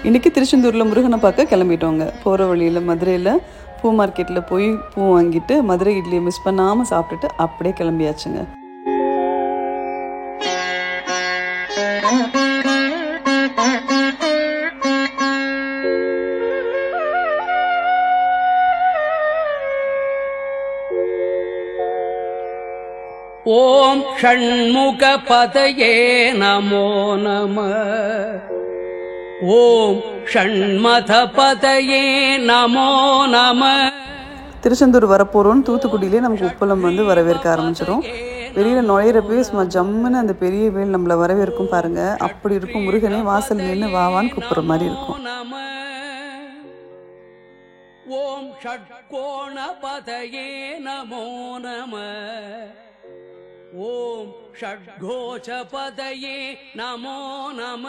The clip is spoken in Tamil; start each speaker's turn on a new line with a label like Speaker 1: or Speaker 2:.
Speaker 1: இன்றைக்கி திருச்செந்தூரில் முருகனை பார்க்க கிளம்பிட்டோங்க. போகிற வழியில் மதுரையில் பூ மார்க்கெட்டில் போய் பூ வாங்கிட்டு மதுரை இட்லியை மிஸ் பண்ணாமல் சாப்பிட்டுட்டு அப்படியே கிளம்பியாச்சுங்க.
Speaker 2: ஓம் ஷண்முக பதயே நமோ நம. ஓம் ஷண்மத பதயே நமோ நம.
Speaker 1: திருச்செந்தூர் வரப்போகிறோன்னு தூத்துக்குடியிலே நமக்கு உப்பளம் வரவேற்க ஆரம்பிச்சிடும். வெளியில் நுழையிறப்பவே சும்மா ஜம்முன்னு அந்த பெரிய வேல் நம்மளை வரவேற்கும் பாருங்கள். அப்படி இருக்கும். முருகனே வாசல் நின்று வாவான்னு கூப்பிட்ற மாதிரி இருக்கும்.
Speaker 2: ஓம் ஷட்கோண பதயே நமோ நம. ஓம் ஷட்கோச்ச பதயே நமோ நம.